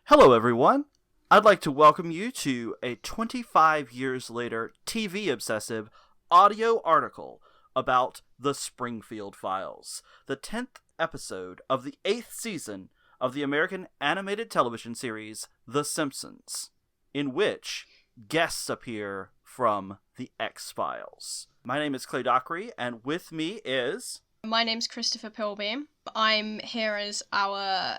Hello, everyone. I'd like to welcome you to a 25 years later TV obsessive audio article about the Springfield Files, the 10th episode of the 8th season of the American animated television series The Simpsons, in which guests appear from the X-Files. My name is Clay Dockery, and with me is... My name's Christopher Pilbeam. I'm here as our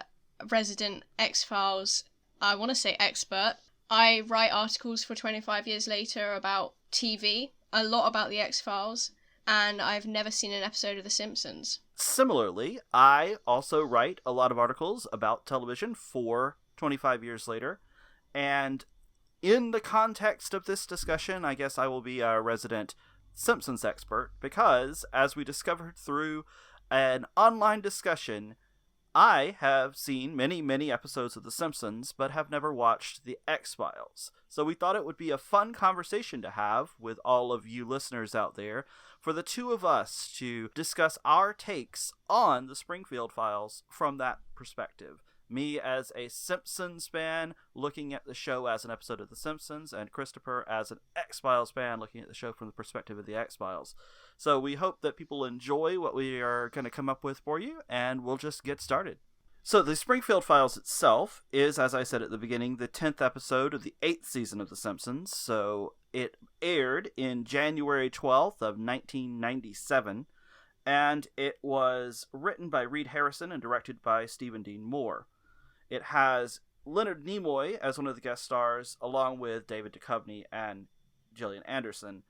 resident X-Files, I want to say expert. I write articles for 25 years later about TV, a lot about the X-Files, and I've never seen an episode of The Simpsons. Similarly, I also write a lot of articles about television for 25 years later, and in the context of this discussion, I guess I will be our resident Simpsons expert, because, as we discovered through an online discussion, I have seen many episodes of The Simpsons, but have never watched The X-Files. So we thought it would be a fun conversation to have with all of you listeners out there for the two of us to discuss our takes on the Springfield Files from that perspective. Me as a Simpsons fan looking at the show as an episode of The Simpsons, and Christopher as an X-Files fan looking at the show from the perspective of the X-Files. So we hope that people enjoy what we are going to come up with for you, and we'll just get started. So the Springfield Files itself is, as I said at the beginning, the 10th episode of the 8th season of The Simpsons. So it aired in January 12th of 1997, and it was written by Reed Harrison and directed by Stephen Dean Moore. It has Leonard Nimoy as one of the guest stars, along with David Duchovny and Gillian Anderson.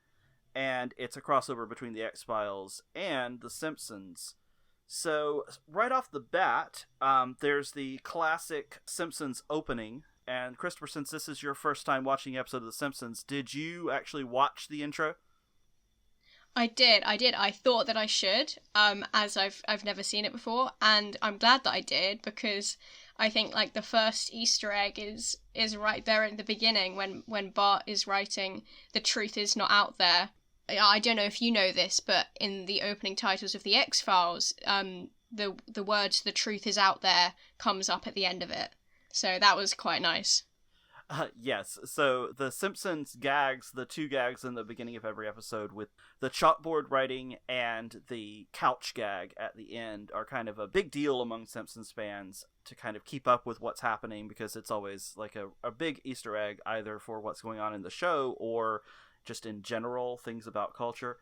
And it's a crossover between The X-Files and The Simpsons. So, right off the bat, there's the classic Simpsons opening. And Christopher, since this is your first time watching an episode of The Simpsons, did you actually watch the intro? I did. I thought that I should, as I've never seen it before, and I'm glad that I did, because I think like the first Easter egg is right there at the beginning when Bart is writing "The truth is not out there." I don't know if you know this, but in the opening titles of the X-Files, the words "the truth is out there" comes up at the end of it. So that was quite nice. Yes, so the Simpsons gags, the two gags in the beginning of every episode with the chalkboard writing and the couch gag at the end are kind of a big deal among Simpsons fans to kind of keep up with what's happening, because it's always like a big Easter egg either for what's going on in the show or just in general things about culture.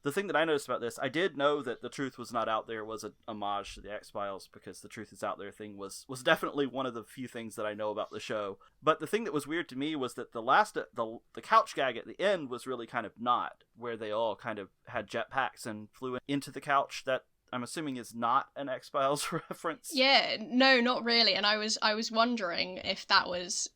The thing that I noticed about this, I did know that The Truth Was Not Out There was an homage to the X-Files, because the Truth Is Out There thing was definitely one of the few things that I know about the show. But the thing that was weird to me was that the couch gag at the end was really kind of not, where they all kind of had jetpacks and flew into the couch. That I'm assuming is not an X-Files reference. Yeah, no, not really. And I was wondering if that was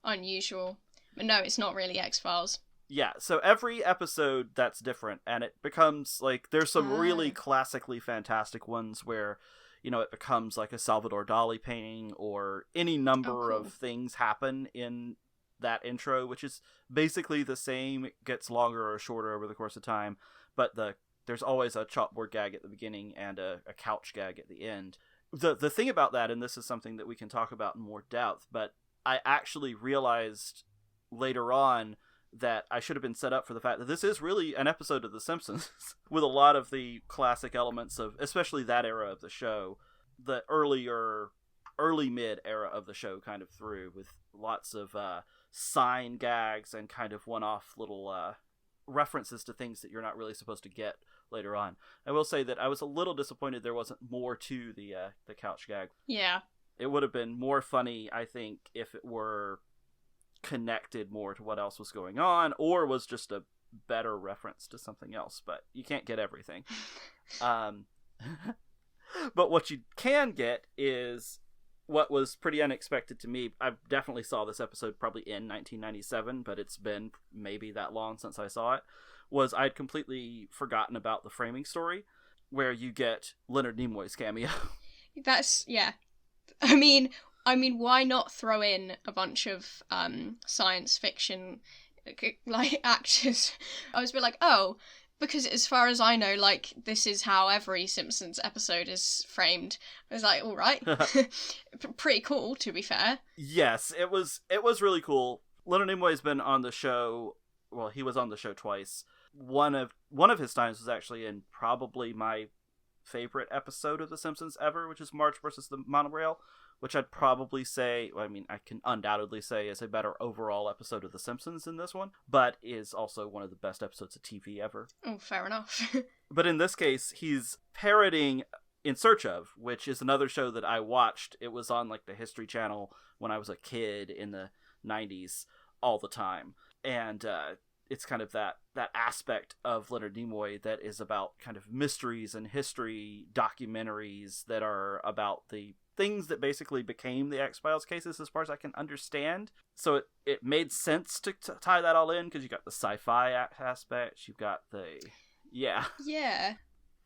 unusual. But no, it's not really X-Files. Yeah, so every episode that's different, and it becomes, like, there's some really classically fantastic ones where, you know, it becomes like a Salvador Dali painting, or any number of things happen in that intro, which is basically the same. It gets longer or shorter over the course of time, but there's always a chalkboard gag at the beginning and a couch gag at the end. The thing about that, and this is something that we can talk about in more depth, but I actually realized later on that I should have been set up for the fact that this is really an episode of The Simpsons with a lot of the classic elements of, especially that era of the show, the early mid era of the show kind of through, with lots of sign gags and kind of one-off little references to things that you're not really supposed to get later on. I will say that I was a little disappointed there wasn't more to the couch gag. Yeah. It would have been more funny, I think, if it were connected more to what else was going on, or was just a better reference to something else, but you can't get everything. But what you can get is what was pretty unexpected to me. I definitely saw this episode probably in 1997, but it's been maybe that long since I saw it, was I'd completely forgotten about the framing story, where you get Leonard Nimoy's cameo. That's, yeah. I mean, why not throw in a bunch of science fiction like actors? I was a bit like, oh, Because as far as I know, like, this is how every Simpsons episode is framed. I was like, all right. Pretty cool, to be fair. Yes, it was really cool. Leonard Nimoy's been on the show. Well, he was on the show twice. One of his times was actually in probably my favorite episode of The Simpsons ever, which is Marge versus the Monorail, which I'd probably say, well, I mean, I can undoubtedly say is a better overall episode of The Simpsons than this one, but is also one of the best episodes of TV ever. Oh, fair enough. But in this case, he's parroting In Search Of, which is another show that I watched. It was on like the History Channel when I was a kid in the 90s all the time. And it's kind of that aspect of Leonard Nimoy that is about kind of mysteries and history documentaries that are about the things that basically became the X-Files cases, as far as I can understand. So it made sense to tie that all in, because you got the sci-fi aspect, you've got the... Yeah. Yeah.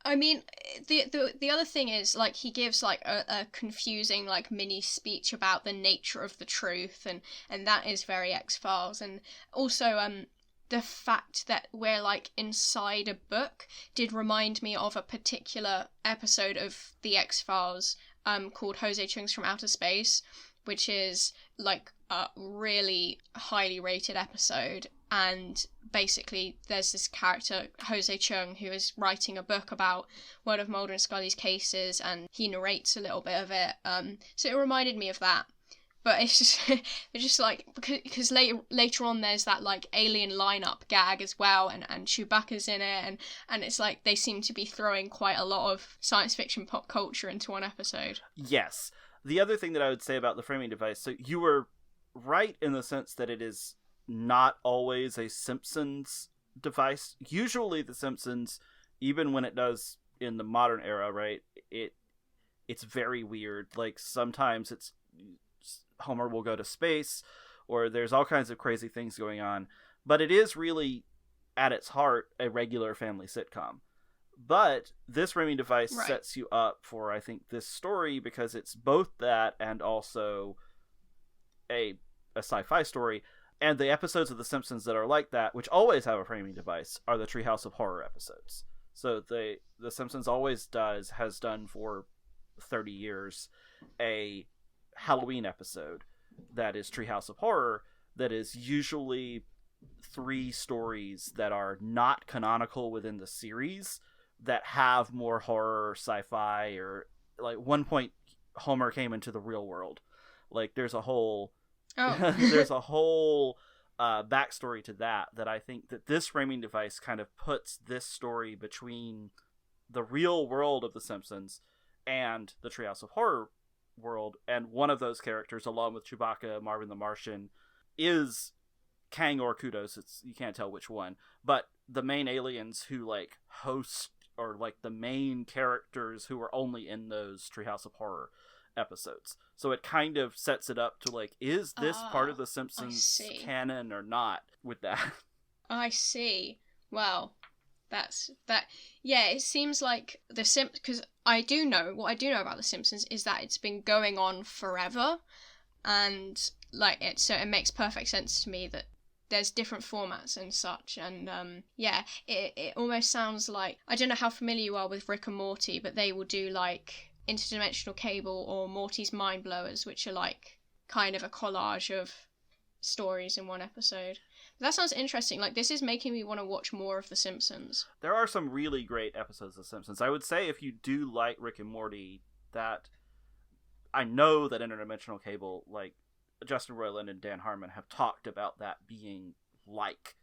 I mean, the other thing is, like, he gives, like, a confusing, like, mini speech about the nature of the truth, and that is very X-Files. And also, the fact that we're, like, inside a book did remind me of a particular episode of the X-Files called Jose Chung's From Outer Space, which is, like, a really highly rated episode. And basically there's this character, Jose Chung, who is writing a book about one of Mulder and Scully's cases, and he narrates a little bit of it. So it reminded me of that. But it's just like, because later on there's that, like, alien lineup gag as well, and Chewbacca's in it, and it's like they seem to be throwing quite a lot of science fiction pop culture into one episode. Yes. The other thing that I would say about the framing device, so you were right in the sense that it is not always a Simpsons device. Usually the Simpsons, even when it does in the modern era, right, it's very weird. Like, sometimes it's Homer will go to space, or there's all kinds of crazy things going on, but it is really at its heart a regular family sitcom. But this framing device sets you up for, I think, this story, because it's both that and also a sci-fi story. And the episodes of The Simpsons that are like that, which always have a framing device, are the Treehouse of Horror episodes. So The Simpsons has done for 30 years, a Halloween episode that is Treehouse of Horror, that is usually 3 stories that are not canonical within the series, that have more horror, sci-fi, or, like, one point Homer came into the real world. Like, there's a whole backstory to that I think that this framing device kind of puts this story between the real world of The Simpsons and the Treehouse of Horror world. And one of those characters, along with Chewbacca, Marvin the Martian, is Kang or Kudos. You can't tell which one, but the main aliens who, like, host, or, like, the main characters who are only in those Treehouse of Horror episodes. So it kind of sets it up to, like, is this part of the Simpsons canon or not with that? I see. Well, that's that. Yeah, it seems like the because what I do know about the Simpsons is that it's been going on forever, and, like, so it makes perfect sense to me that there's different formats and such. And yeah, it almost sounds like, I don't know how familiar you are with Rick and Morty, but they will do, like, Interdimensional Cable or Morty's Mind Blowers, which are, like, kind of a collage of stories in one episode. That sounds interesting. Like, this is making me want to watch more of The Simpsons. There are some really great episodes of The Simpsons. I would say if you do like Rick and Morty, that I know that Interdimensional Cable, like, Justin Roiland and Dan Harmon have talked about that being like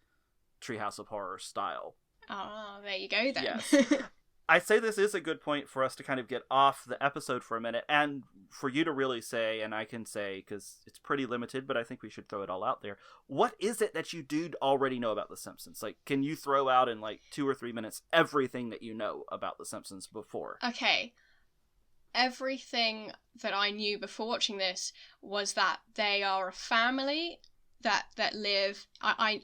Treehouse of Horror style. Ah, there you go then. Yes. I'd say this is a good point for us to kind of get off the episode for a minute, and for you to really say, and I can say, because it's pretty limited, but I think we should throw it all out there. What is it that you do already know about The Simpsons? Like, can you throw out in, like, 2 or 3 minutes everything that you know about The Simpsons before? Okay. Everything that I knew before watching this was that they are a family that live. I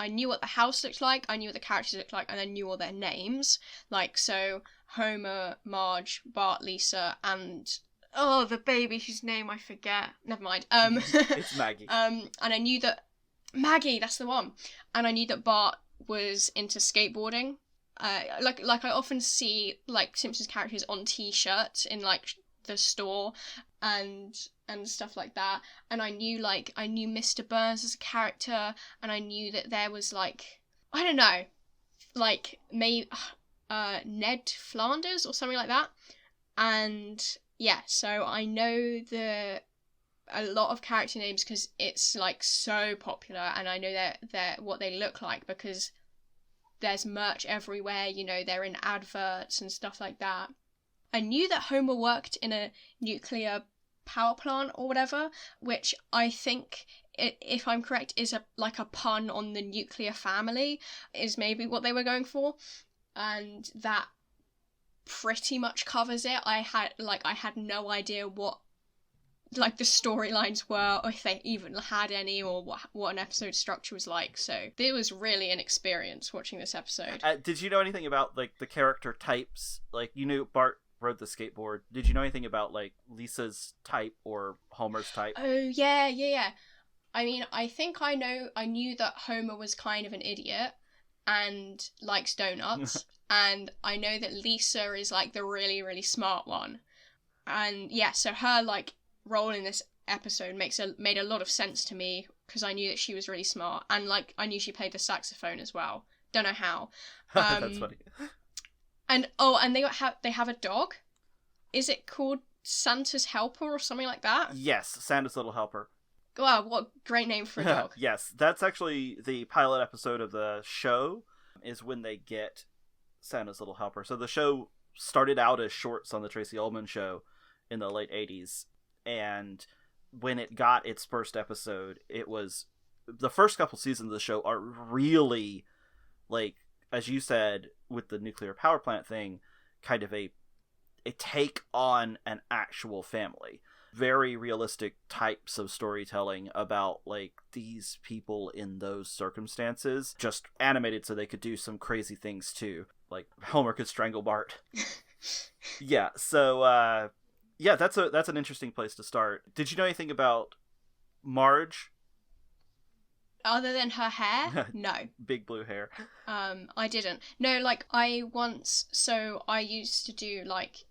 knew what the house looked like, I knew what the characters looked like, and I knew all their names. Like, so Homer, Marge, Bart, Lisa, and the baby whose name I forget. Never mind. It's Maggie. And I knew that Maggie, that's the one. And I knew that Bart was into skateboarding. like I often see like Simpsons characters on T-shirts in like the store and stuff like that, and I knew Mr. Burns as a character, and I knew that there was like, I don't know, like maybe Ned Flanders or something like that, and yeah, so I know a lot of character names because it's like so popular, and I know they're what they look like because there's merch everywhere, you know, they're in adverts and stuff like that. I knew that Homer worked in a nuclear power plant or whatever, which I think, if I'm correct, is like a pun on the nuclear family, is maybe what they were going for, and that pretty much covers it. I had no idea what like the storylines were, or if they even had any, or what an episode structure was like. So it was really an experience watching this episode. Did you know anything about like the character types? Like, you knew Bart rode the skateboard. Did you know anything about like Lisa's type or Homer's type? Oh yeah. I mean, I think I knew that Homer was kind of an idiot and likes donuts, and I know that Lisa is like the really, really smart one. And yeah, so her like role in this episode made a lot of sense to me because I knew that she was really smart, and like I knew she played the saxophone as well. Don't know how. That's funny. And they have a dog. Is it called Santa's Helper or something like that? Yes, Santa's Little Helper. Wow, what a great name for a dog. Yes, that's actually the pilot episode of the show, is when they get Santa's Little Helper. So the show started out as shorts on the Tracy Ullman show in the late 80s. And when it got its first episode, it was, the first couple seasons of the show are really, like, as you said, with the nuclear power plant thing, kind of a take on an actual family. Very realistic types of storytelling about, like, these people in those circumstances, just animated so they could do some crazy things too. Like, Homer could strangle Bart. Yeah, so, yeah, that's an interesting place to start. Did you know anything about Marge? Other than her hair? No. Big blue hair. I didn't. No, like, I used to do, like,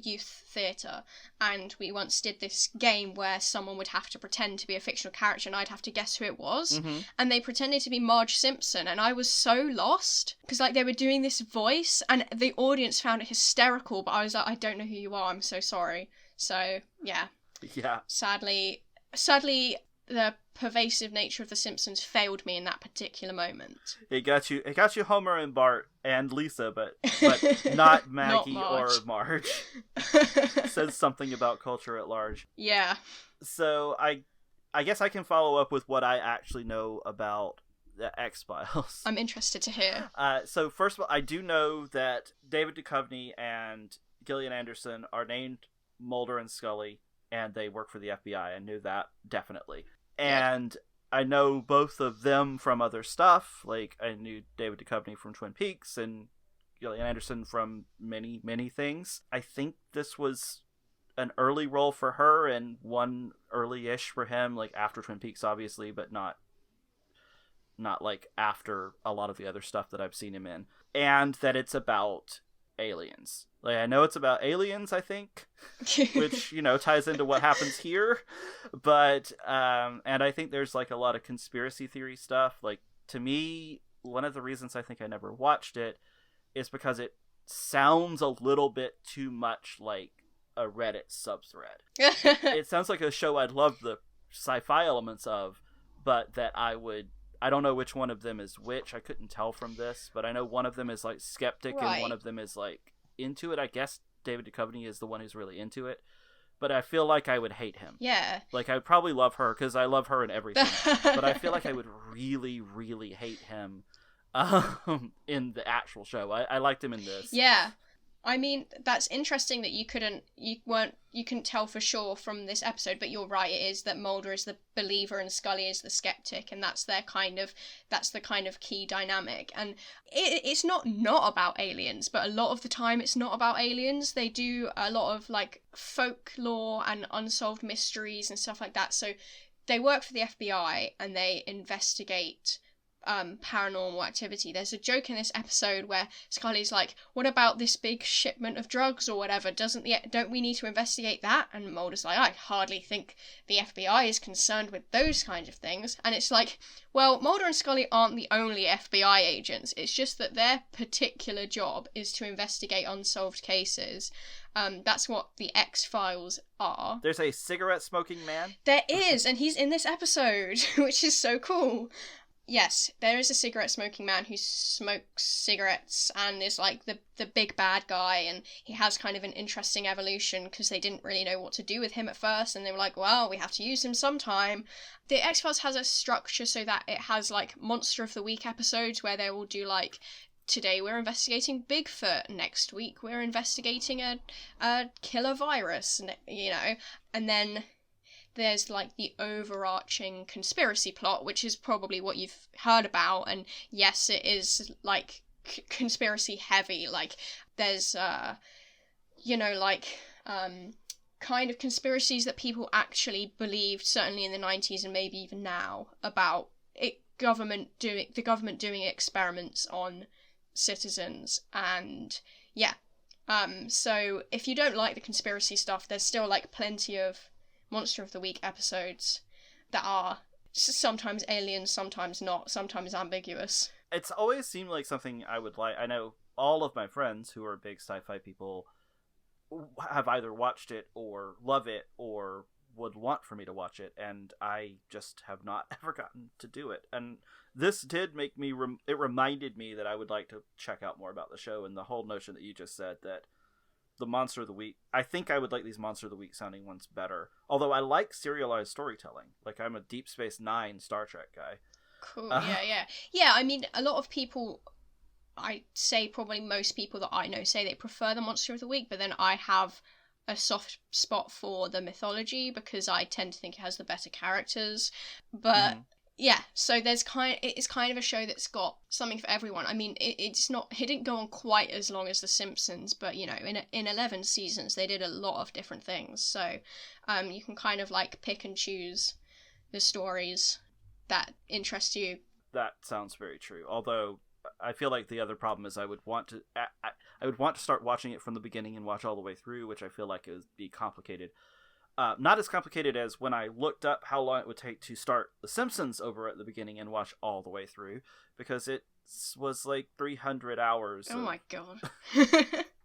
youth theatre, and we once did this game where someone would have to pretend to be a fictional character and I'd have to guess who it was, and they pretended to be Marge Simpson, and I was so lost because like they were doing this voice and the audience found it hysterical, but I was like, I don't know who you are, I'm so sorry. So yeah, sadly the pervasive nature of The Simpsons failed me in that particular moment. It got you Homer and Bart and Lisa, but not Maggie or Marge. Says something about culture at large. Yeah. So I guess I can follow up with what I actually know about the X-Files. I'm interested to hear. So first of all, I do know that David Duchovny and Gillian Anderson are named Mulder and Scully, and they work for the FBI. I knew that, definitely. And I know both of them from other stuff. Like, I knew David Duchovny from Twin Peaks and Gillian Anderson from many, many things. I think this was an early role for her and one early-ish for him, like after Twin Peaks, obviously, but not like after a lot of the other stuff that I've seen him in. And that it's about aliens. Like, I know it's about aliens, I think, which, you know, ties into what happens here. But, and I think there's, like, a lot of conspiracy theory stuff. Like, to me, one of the reasons I think I never watched it is because it sounds a little bit too much like a Reddit subthread. It sounds like a show I'd love the sci-fi elements of, but that I don't know which one of them is which. I couldn't tell from this, but I know one of them is, like, skeptic, right, and one of them is, like, into it. I guess David Duchovny is the one who's really into it, but I feel like I would hate him. Yeah. Like, I would probably love her, because I love her in everything, but I feel like I would really, really hate him in the actual show. I liked him in this. Yeah. I mean, that's interesting that you couldn't tell for sure from this episode, but you're right, it is that Mulder is the believer and Scully is the skeptic, and that's the kind of key dynamic. And it's not about aliens, but a lot of the time it's not about aliens. They do a lot of, like, folklore and unsolved mysteries and stuff like that. So they work for the FBI and they investigate paranormal activity. There's a joke in this episode where Scully's like, what about this big shipment of drugs or whatever? Don't we need to investigate that? And Mulder's like, I hardly think the FBI is concerned with those kinds of things. And it's like, well, Mulder and Scully aren't the only FBI agents. It's just that their particular job is to investigate unsolved cases. That's what the X-Files are. There's a cigarette-smoking man? There is, and he's in this episode, which is so cool. Yes, there is a cigarette-smoking man who smokes cigarettes and is like the big bad guy, and he has kind of an interesting evolution because they didn't really know what to do with him at first, and they were like, well, we have to use him sometime. The X-Files has a structure so that it has like Monster of the Week episodes where they will do like, today we're investigating Bigfoot, next week we're investigating a killer virus, you know, and then there's like the overarching conspiracy plot, which is probably what you've heard about, and yes, it is like conspiracy heavy. Like there's kind of conspiracies that people actually believed, certainly in the 90s and maybe even now, about the government doing experiments on citizens. And yeah, so if you don't like the conspiracy stuff, there's still like plenty of Monster of the Week episodes that are sometimes alien, sometimes not, sometimes ambiguous. It's always seemed like something I would like. I know all of my friends who are big sci-fi people have either watched it or love it or would want for me to watch it, and I just have not ever gotten to do it. And this did make me it reminded me that I would like to check out more about the show, and the whole notion that you just said, that the Monster of the Week, I think I would like these Monster of the Week sounding ones better. Although I like serialized storytelling. Like, I'm a Deep Space Nine Star Trek guy. Cool, yeah. Yeah, I mean, a lot of people, I say probably most people that I know say they prefer the Monster of the Week, but then I have a soft spot for the mythology because I tend to think it has the better characters. But yeah, so it's kind of a show that's got something for everyone. I mean, it didn't go on quite as long as The Simpsons, but you know, in 11 seasons they did a lot of different things. So you can kind of like pick and choose the stories that interest you. That sounds very true. Although I feel like the other problem is I would want to start watching it from the beginning and watch all the way through, which I feel like it would be complicated. Not as complicated as when I looked up how long it would take to start The Simpsons over at the beginning and watch all the way through, because it was like 300 hours. Oh my god.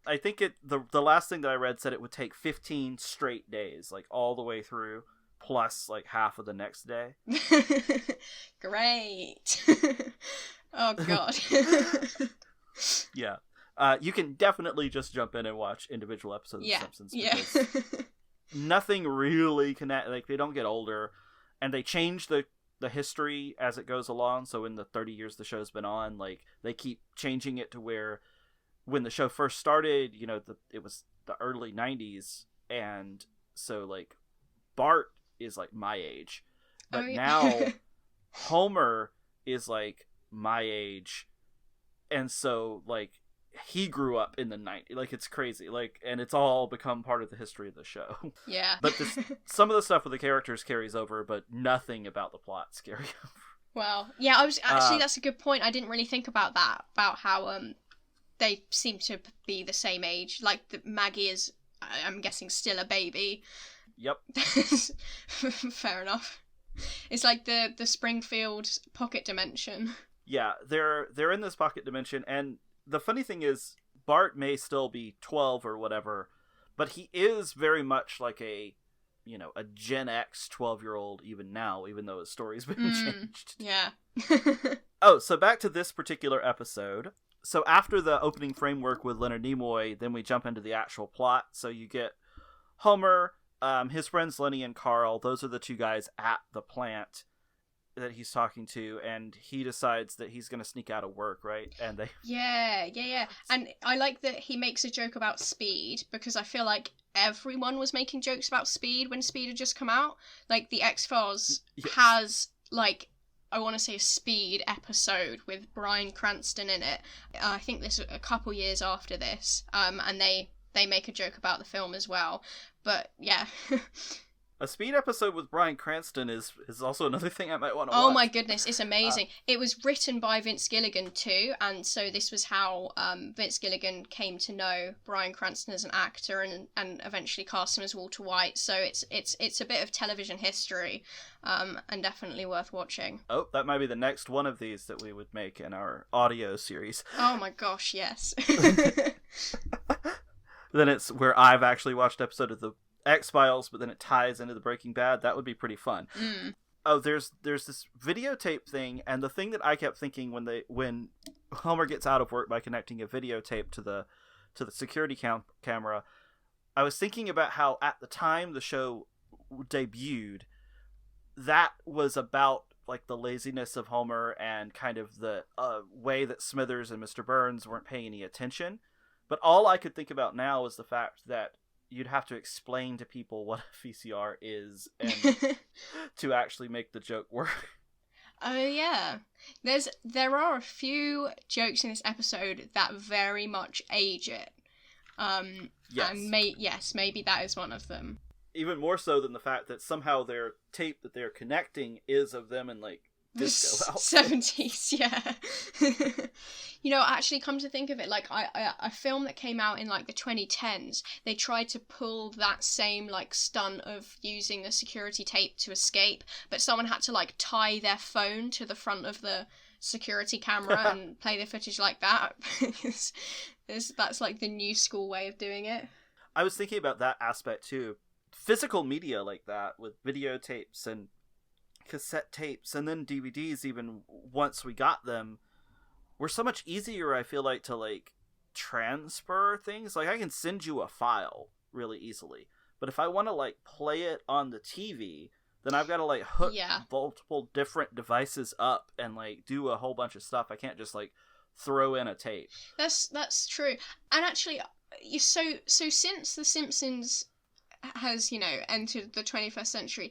I think the last thing that I read said it would take 15 straight days, like all the way through, plus like half of the next day. Great. Oh god. Yeah. You can definitely just jump in and watch individual episodes of The Simpsons. Because nothing really like, they don't get older, and they change the history as it goes along. So in the 30 years the show's been on, like, they keep changing it to where when the show first started, you know, it was the early 90s, and so like Bart is like my age, but now Homer is like my age, and so like he grew up in the 90s. Like, it's crazy. Like, and it's all become part of the history of the show. Yeah. But some of the stuff with the characters carries over, but nothing about the plots carry over. Well, yeah, I was actually, that's a good point. I didn't really think about that, about how they seem to be the same age. Like, Maggie is, I'm guessing, still a baby. Yep. Fair enough. It's like the Springfield pocket dimension. Yeah, they're in this pocket dimension, and the funny thing is, Bart may still be 12 or whatever, but he is very much like a Gen X 12-year-old even now, even though his story's been changed. Yeah. Oh, so back to this particular episode. So after the opening framework with Leonard Nimoy, then we jump into the actual plot. So you get Homer, his friends Lenny and Carl. Those are the two guys at the plant that he's talking to, and he decides that he's going to sneak out of work, right? And they... Yeah. And I like that he makes a joke about Speed, because I feel like everyone was making jokes about Speed when Speed had just come out. Like, the X-Files has, like, I want to say a Speed episode with Bryan Cranston in it. I think this is a couple years after this, and they make a joke about the film as well. But, yeah. A Speed episode with Bryan Cranston is also another thing I might want to watch. Oh my goodness, it's amazing. It was written by Vince Gilligan too, and so this was how Vince Gilligan came to know Bryan Cranston as an actor and eventually cast him as Walter White. So it's a bit of television history, and definitely worth watching. Oh, that might be the next one of these that we would make in our audio series. Oh my gosh, yes. Then it's where I've actually watched an episode of the X-Files, but then it ties into the Breaking Bad. That would be pretty fun. Oh, there's this videotape thing, and the thing that I kept thinking when Homer gets out of work by connecting a videotape to the security camera, I was thinking about how at the time the show debuted, that was about like the laziness of Homer and kind of the way that Smithers and Mr. Burns weren't paying any attention. But all I could think about now is the fact that you'd have to explain to people what a VCR is and to actually make the joke work. Oh yeah, there are a few jokes in this episode that very much age it. Yes. And maybe that is one of them. Even more so than the fact that somehow their tape that they're connecting is of them in like disco outfits. 70s, yeah. Actually, come to think of it, like a film that came out in like the 2010s, they tried to pull that same like stunt of using a security tape to escape, but someone had to like tie their phone to the front of the security camera and play the footage like that. That's like the new school way of doing it. I was thinking about that aspect too. Physical media like that with videotapes and cassette tapes and then DVDs, even once we got them, were so much easier, I feel like, to like transfer things. Like I can send you a file really easily, but if I want to like play it on the TV, then I've got to like hook multiple different devices up and like do a whole bunch of stuff. I can't just like throw in a tape. That's true. And actually, so since The Simpsons has entered the 21st century,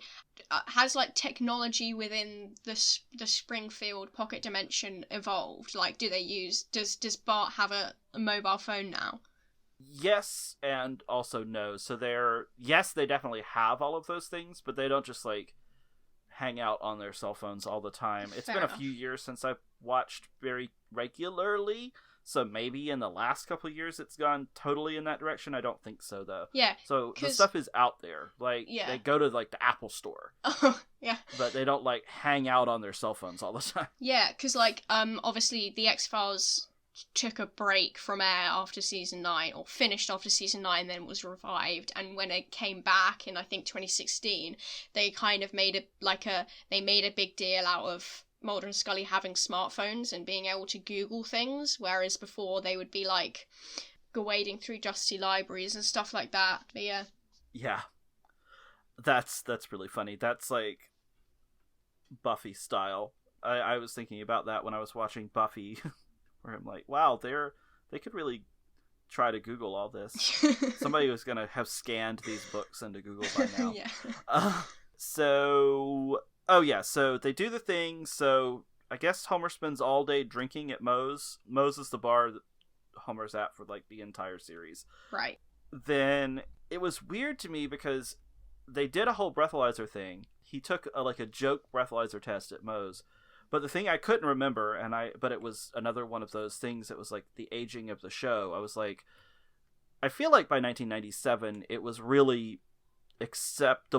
has like technology within the Springfield pocket dimension evolved? Like, does Bart have a mobile phone now? Yes, and also no. So they definitely have all of those things, but they don't just like hang out on their cell phones all the time. It's been a few years since I've watched very regularly. So maybe in the last couple of years it's gone totally in that direction. I don't think so, though. Yeah. So the stuff is out there. Like, they go to, like, the Apple store. Oh, yeah. But they don't, like, hang out on their cell phones all the time. Yeah, because, like, obviously the X-Files took a break from air after season 9, or finished after season 9, then was revived. And when it came back in, I think, 2016, they kind of made a big deal out of Mulder and Scully having smartphones and being able to Google things, whereas before they would be like wading through dusty libraries and stuff like that. But yeah, that's really funny. That's like Buffy style. I was thinking about that when I was watching Buffy, where I'm like, wow, they could really try to Google all this. Somebody was gonna have scanned these books into Google by now. Yeah. Oh yeah, so they do the thing. So I guess Homer spends all day drinking at Moe's. Moe's is the bar that Homer's at for like the entire series. Right. Then it was weird to me because they did a whole breathalyzer thing. He took a joke breathalyzer test at Moe's. But the thing I couldn't remember, but it was another one of those things that was like the aging of the show. I was like, I feel like by 1997 it was really accepted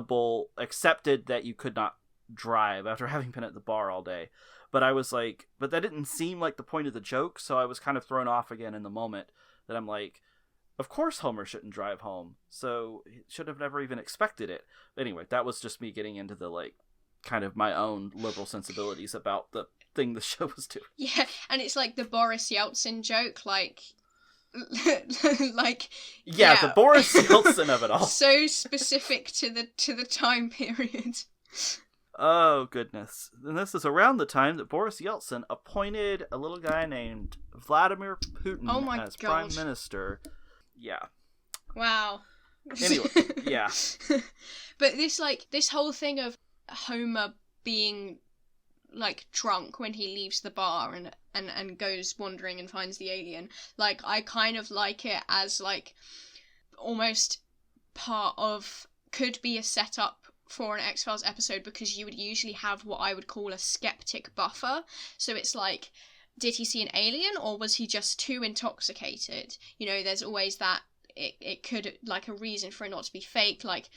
that you could not drive after having been at the bar all day. But I was like, but that didn't seem like the point of the joke, so I was kind of thrown off again in the moment that I'm like, of course Homer shouldn't drive home, so he should have never even expected it. But anyway, that was just me getting into the like kind of my own liberal sensibilities about the thing the show was doing. Yeah, and it's like the Boris Yeltsin joke, like the Boris Yeltsin of it all. So specific to the time period. Oh, goodness. And this is around the time that Boris Yeltsin appointed a little guy named Vladimir Putin as prime minister. Yeah. Wow. Anyway, yeah. But this whole thing of Homer being, like, drunk when he leaves the bar and goes wandering and finds the alien, like, I kind of like it as, like, almost part of, could be a setup for an X-Files episode, because you would usually have what I would call a skeptic buffer. So it's like, did he see an alien, or was he just too intoxicated? You know, there's always that, it could, like, a reason for it not to be fake, like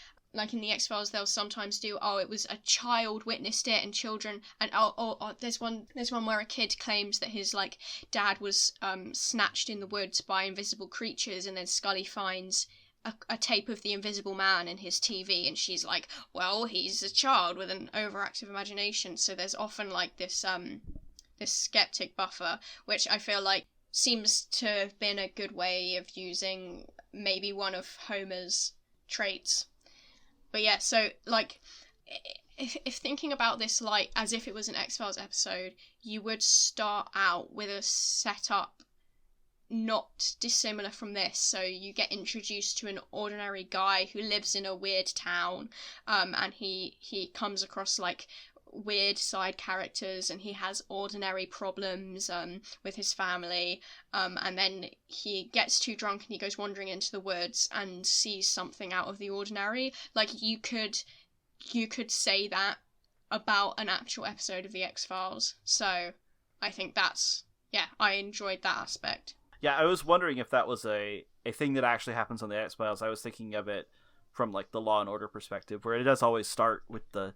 in the X-Files, they'll sometimes do, oh, it was a child witnessed it, and children, and there's one where a kid claims that his, like, dad was snatched in the woods by invisible creatures, and then Scully finds a tape of the Invisible Man in his TV, and she's like, well, he's a child with an overactive imagination. So there's often, like, this skeptic buffer, which I feel like seems to have been a good way of using maybe one of Homer's traits. But yeah, so, like, if thinking about this, like, as if it was an X-Files episode, you would start out with a setup not dissimilar from this. So you get introduced to an ordinary guy who lives in a weird town, and he comes across, like, weird side characters, and he has ordinary problems with his family, and then he gets too drunk and he goes wandering into the woods and sees something out of the ordinary. Like, you could say that about an actual episode of the X-Files. So I think I enjoyed that aspect. Yeah, I was wondering if that was a thing that actually happens on the X-Files. I was thinking of it from, like, the Law and Order perspective, where it does always start with the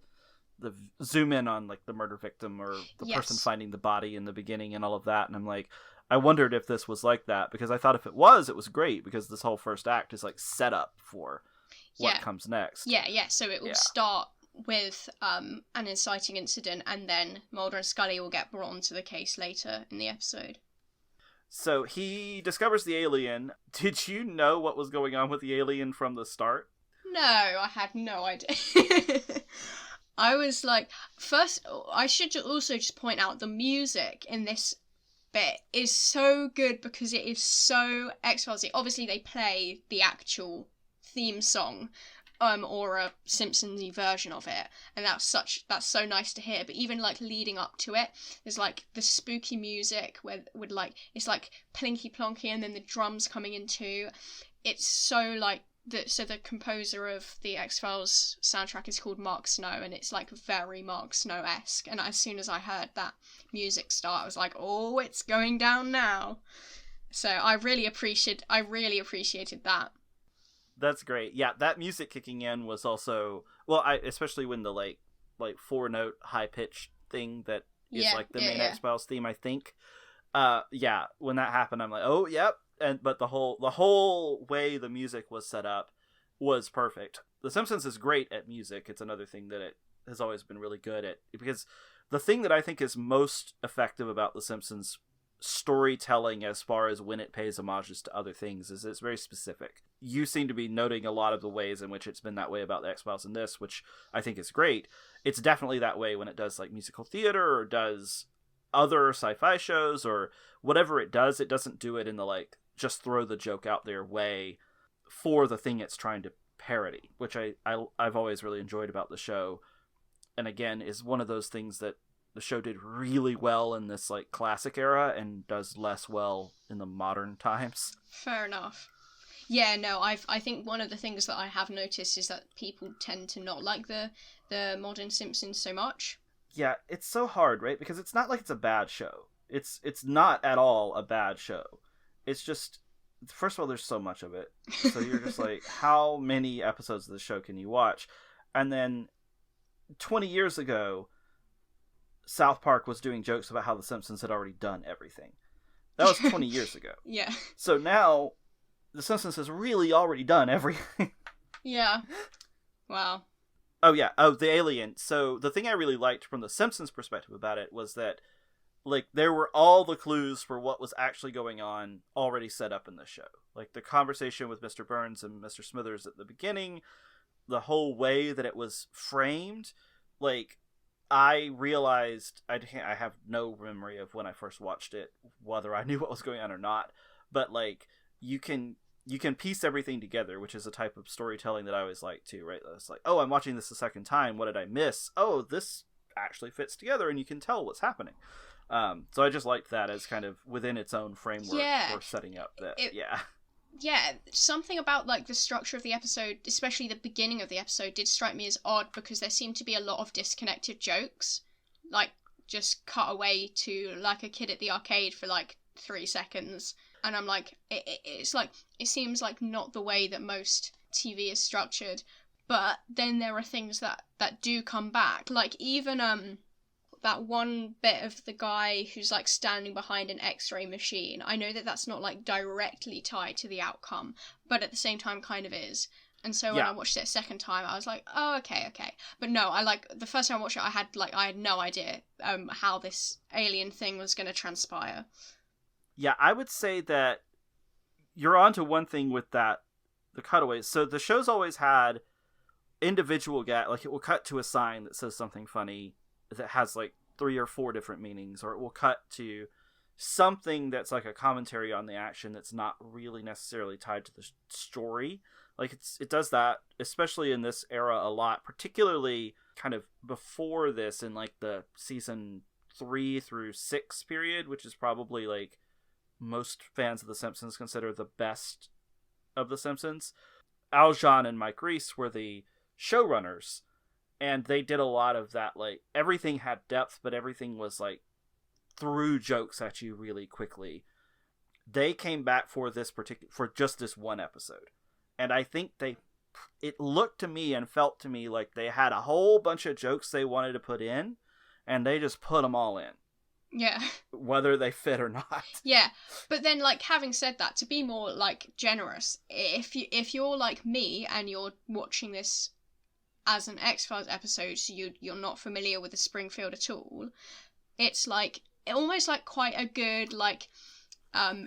zoom in on, like, the murder victim or the person finding the body in the beginning and all of that. And I'm like, I wondered if this was like that, because I thought if it was great, because this whole first act is, like, set up for what comes next. Yeah. So it will start with an inciting incident, and then Mulder and Scully will get brought onto the case later in the episode. So he discovers the alien. Did you know what was going on with the alien from the start? No, I had no idea. I was like, first, I should also just point out the music in this bit is so good, because it is so X-Files-y. Obviously, they play the actual theme song, or a Simpsons-y version of it, and that's so nice to hear. But even, like, leading up to it, there's, like, the spooky music with like, it's like plinky plonky, and then the drums coming in too. It's so, like, the composer of the X-Files soundtrack is called Mark Snow, and it's, like, very Mark Snow-esque. And as soon as I heard that music start, I was like, oh, it's going down now. So I really appreciated that. That's great. Yeah, that music kicking in was also, well, especially when the like 4-note high pitch thing that is like the main X-Files theme, I think. When that happened, I'm like, oh, yep. But the whole way the music was set up was perfect. The Simpsons is great at music. It's another thing that it has always been really good at, because the thing that I think is most effective about The Simpsons storytelling, as far as when it pays homages to other things, is it's very specific. You seem to be noting a lot of the ways in which it's been that way about the X-Files in this, which I think is great. It's definitely that way when it does, like, musical theater or does other sci-fi shows or whatever it does. It doesn't do it in the, like, just throw the joke out there way for the thing it's trying to parody, which I've always really enjoyed about the show. And again, is one of those things that the show did really well in this, like, classic era and does less well in the modern times. Fair enough. Yeah, no, I think one of the things that I have noticed is that people tend to not like the modern Simpsons so much. Yeah, it's so hard, right? Because it's not like it's a bad show. It's not at all a bad show. It's just, first of all, there's so much of it. So you're just like, how many episodes of the show can you watch? And then 20 years ago, South Park was doing jokes about how The Simpsons had already done everything. That was 20 years ago. Yeah. So now, The Simpsons has really already done everything. Yeah. Wow. Oh, yeah. Oh, the alien. So the thing I really liked from The Simpsons perspective about it was that, like, there were all the clues for what was actually going on already set up in the show. Like, the conversation with Mr. Burns and Mr. Smithers at the beginning, the whole way that it was framed, like, I realized, I have no memory of when I first watched it, whether I knew what was going on or not, but, like, you can piece everything together, which is a type of storytelling that I always like too, right? It's like, oh, I'm watching this a second time, what did I miss? Oh, this actually fits together, and you can tell what's happening. So I just liked that as kind of within its own framework for setting up that, yeah, something about like the structure of the episode, especially the beginning of the episode, did strike me as odd because there seemed to be a lot of disconnected jokes, like just cut away to like a kid at the arcade for like 3 seconds, and I'm like, it's like, it seems like not the way that most TV is structured. But then there are things that do come back, like even that one bit of the guy who's like standing behind an X-ray machine. I know that that's not like directly tied to the outcome, but at the same time kind of is. And so when I watched it a second time, I was like, oh, okay. But no, I like, the first time I watched it, I had no idea how this alien thing was going to transpire. Yeah, I would say that you're onto one thing with that, the cutaways. So the show's always had individual like it will cut to a sign that says something funny that has like 3 or 4 different meanings, or it will cut to something that's like a commentary on the action that's not really necessarily tied to the story. Like it does that, especially in this era a lot, particularly kind of before this in like the season 3 through 6 period, which is probably like most fans of The Simpsons consider the best of The Simpsons. Al Jean and Mike Reiss were the showrunners, and they did a lot of that. Like everything had depth, but everything was like threw jokes at you really quickly. They came back for just this one episode, and I think it looked to me and felt to me like they had a whole bunch of jokes they wanted to put in, and they just put them all in. Yeah. Whether they fit or not. Yeah. But then, like, having said that, to be more, like, generous, if you're like me and you're watching this as an X-Files episode, so you're not familiar with the Springfield at all, it's, like, almost, like, quite a good, like,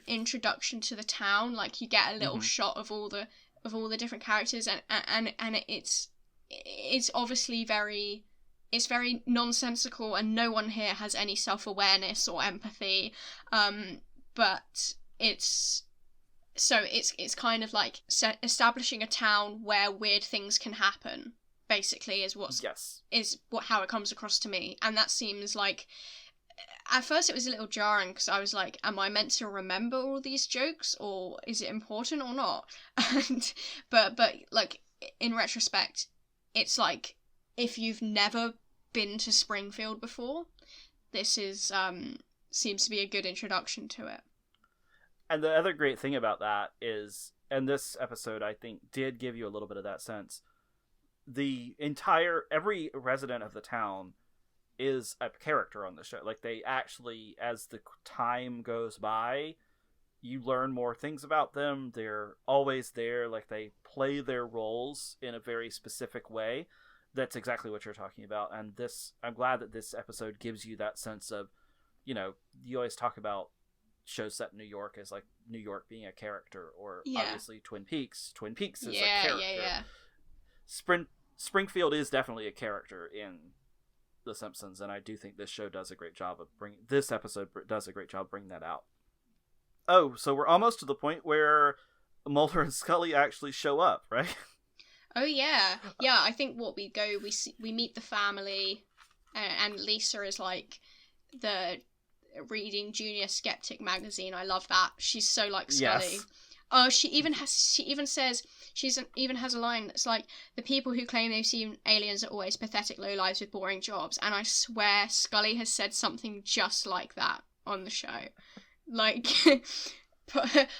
introduction to the town. Like, you get a little shot of all the different characters, and it's obviously very... It's very nonsensical, and no one here has any self-awareness or empathy. But it's kind of like establishing a town where weird things can happen. Basically, is how it comes across to me, and that seems like. At first, it was a little jarring because I was like, "Am I meant to remember all these jokes, or is it important or not?" But like in retrospect, it's like if you've never been to Springfield before, this is seems to be a good introduction to it. And the other great thing about that is, and this episode I think did give you a little bit of that sense, every resident of the town is a character on the show. Like they actually, as the time goes by, you learn more things about them. They're always there. Like they play their roles in a very specific way. That's exactly what you're talking about. And I'm glad that this episode gives you that sense of, you you always talk about shows set in New York as like New York being a character, or obviously Twin Peaks is a character. Springfield is definitely a character in The Simpsons, and I do think this episode does a great job bringing that out. Oh, so we're almost to the point where Mulder and Scully actually show up, right? Oh yeah. I think we meet the family, and Lisa is like the reading Junior Skeptic magazine. I love that. She's so like Scully. Yes. Oh, she even has a line that's like, the people who claim they've seen aliens are always pathetic lowlives with boring jobs, and I swear Scully has said something just like that on the show. Like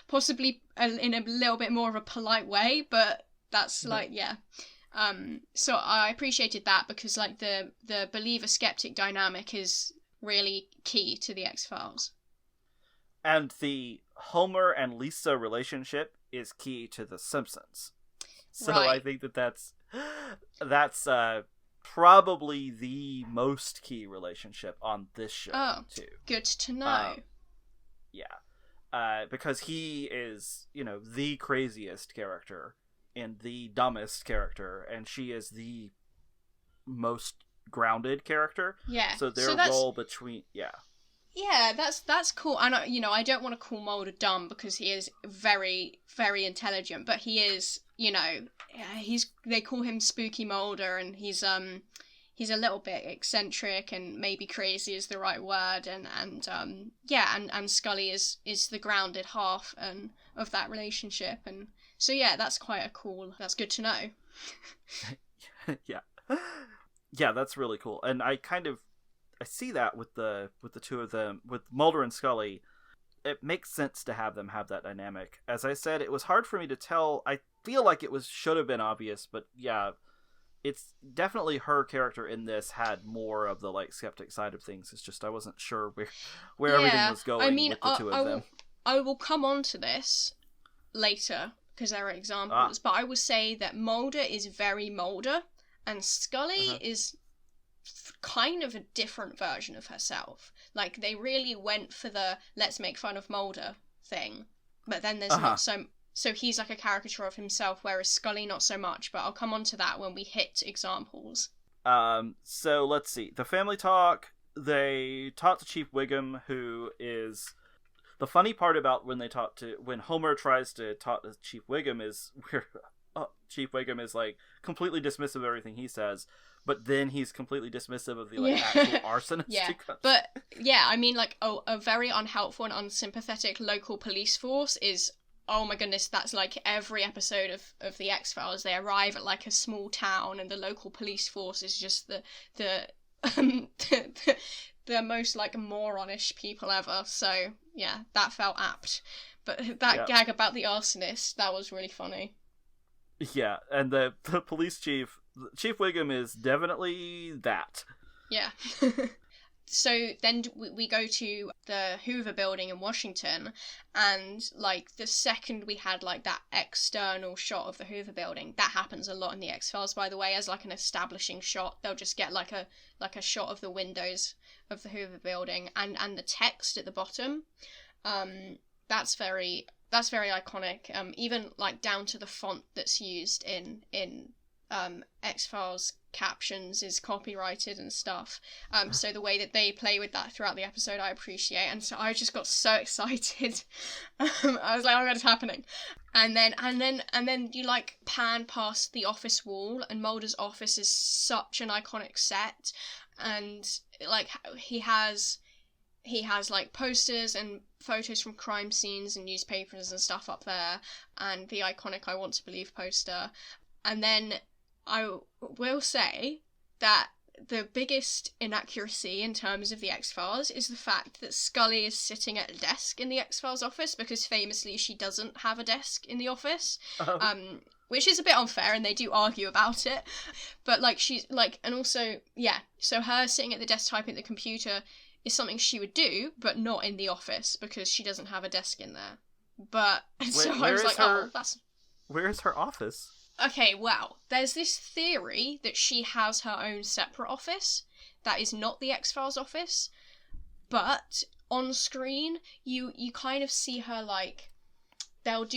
possibly in a little bit more of a polite way, but that's like, yeah. So I appreciated that because like the believer skeptic dynamic is really key to the X-Files. And the Homer and Lisa relationship is key to the Simpsons. So right. I think that's probably the most key relationship on this show too. Good to know. Because he is, the craziest character and the dumbest character, and she is the most grounded character. Yeah. So their role between Yeah, that's cool. And I don't want to call Mulder dumb because he is very, very intelligent, but he is, they call him Spooky Mulder, and he's a little bit eccentric, and maybe crazy is the right word, and Scully is the grounded half, and of that relationship. And so yeah, that's good to know. Yeah. Yeah, that's really cool. And I see that with the two of them, with Mulder and Scully. It makes sense to have them have that dynamic. As I said, it was hard for me to tell. I feel like should have been obvious, but yeah, it's definitely her character in this had more of the like skeptic side of things. It's just I wasn't sure where everything was going with the two of them. I will come on to this later because there are examples, but I will say that Mulder is very Mulder, and Scully is kind of a different version of herself. Like, they really went for the let's make fun of Mulder thing, but then there's not so he's like a caricature of himself, whereas Scully not so much, but I'll come on to that when we hit examples. So let's see. The family talk, they talk to Chief Wiggum, who is... The funny part about when Homer tries to talk to Chief Wiggum is where Chief Wiggum is like completely dismissive of everything he says, but then he's completely dismissive of the actual arsonist. Yeah, but yeah, I mean, like a very unhelpful and unsympathetic local police force is, oh my goodness, that's like every episode of the X-Files. They arrive at like a small town and the local police force is just the most like moronish people ever. So yeah, that felt apt. But that gag about the arsonist, that was really funny. Yeah, and the police chief Wiggum is definitely that. Yeah. So then we go to the Hoover Building in Washington, and like the second we had like that external shot of the Hoover Building, that happens a lot in the X-Files, by the way, as like an establishing shot. They'll just get like a shot of the windows of the Hoover Building and the text at the bottom. That's very iconic. Even like down to the font that's used in X-Files captions is copyrighted and stuff. So the way that they play with that throughout the episode, I appreciate. And so I just got so excited. I was like, oh my god, it's happening. And then you like pan past the office wall, and Mulder's office is such an iconic set. And like he has like posters and photos from crime scenes and newspapers and stuff up there, and the iconic I Want to Believe poster. And then I will say that the biggest inaccuracy in terms of the X-Files is the fact that Scully is sitting at a desk in the X-Files office, because famously she doesn't have a desk in the office. Which is a bit unfair, and they do argue about it. But like she's like, and also, yeah, so her sitting at the desk typing at the computer is something she would do, but not in the office because she doesn't have a desk in there. But so I was like, where's her office? Okay, well, there's this theory that she has her own separate office that is not the X-Files office, but on screen you kind of see her like, they'll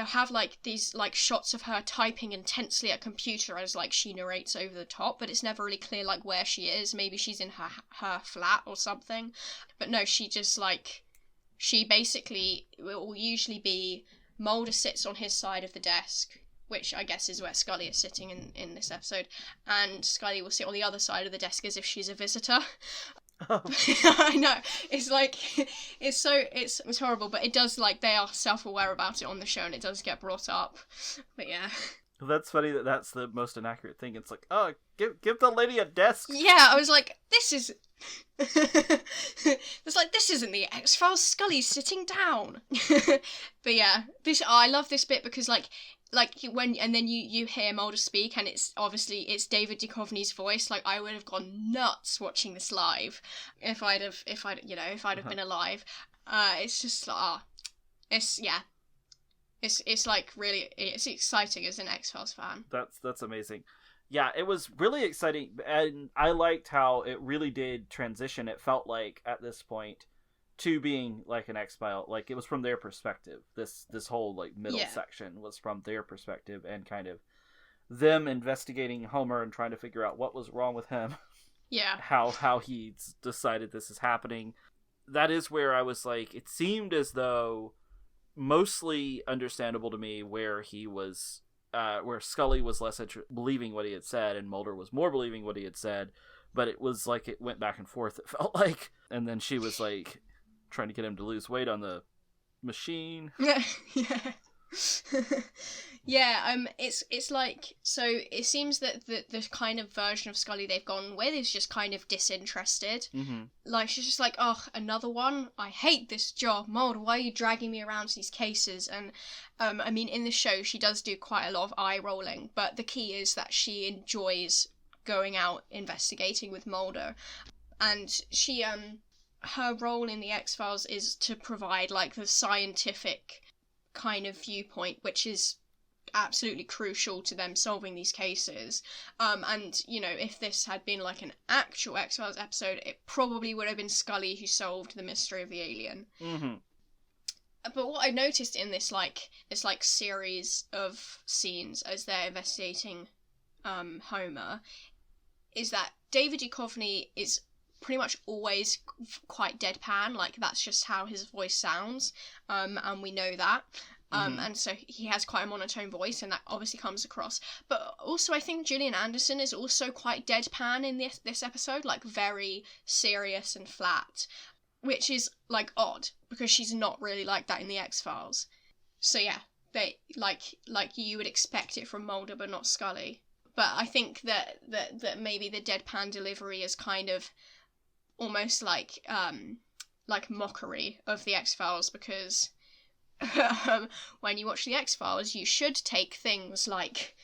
have like these like shots of her typing intensely at a computer as like she narrates over the top, but it's never really clear like where she is. Maybe she's in her flat or something. But no, she just like, she basically, it will usually be Mulder sits on his side of the desk, which I guess is where Scully is sitting in this episode, and Scully will sit on the other side of the desk as if she's a visitor. Oh. I know, it's like, it's horrible, but it does, like, they are self-aware about it on the show, and it does get brought up. But yeah. That's funny that's the most inaccurate thing. It's like, oh, give the lady a desk. Yeah, I was like, this is... It's like, this isn't the X-Files, Scully's sitting down. But yeah, I love this bit because, like when, and then you hear Mulder speak, and it's David Duchovny's voice. Like, I would have gone nuts watching this live if I'd have been alive. It's just it's like really, it's exciting as an X-Files fan. That's amazing. Yeah, it was really exciting, and I liked how it really did transition. It felt like at this point to being like an X-File, like it was from their perspective. This whole like middle section was from their perspective, and kind of them investigating Homer and trying to figure out what was wrong with him. Yeah. How he decided this is happening. That is where I was like, it seemed as though mostly understandable to me where he was, where Scully was less believing what he had said and Mulder was more believing what he had said, but it was like it went back and forth, it felt like. And then she was like trying to get him to lose weight on the machine. Yeah. Yeah, it's like, so it seems that the kind of version of Scully they've gone with is just kind of disinterested. Mm-hmm. Like, she's just like, oh, another one? I hate this job. Mulder, why are you dragging me around to these cases? And, I mean, in the show, she does do quite a lot of eye rolling, but the key is that she enjoys going out investigating with Mulder. And she, her role in the X-Files is to provide, like, the scientific kind of viewpoint, which is absolutely crucial to them solving these cases. And, you know, if this had been like an actual X-Files episode, it probably would have been Scully who solved the mystery of the alien. Mm-hmm. But what I noticed in this series of scenes as they're investigating Homer is that David Duchovny is pretty much always quite deadpan. Like, that's just how his voice sounds, and we know that. And so he has quite a monotone voice, and that obviously comes across. But also, I think Gillian Anderson is also quite deadpan in this episode, like, very serious and flat, which is, like, odd, because she's not really like that in the X-Files. So yeah, they, like you would expect it from Mulder, but not Scully. But I think that maybe the deadpan delivery is kind of almost like mockery of the X-Files, because when you watch the X-Files, you should take things like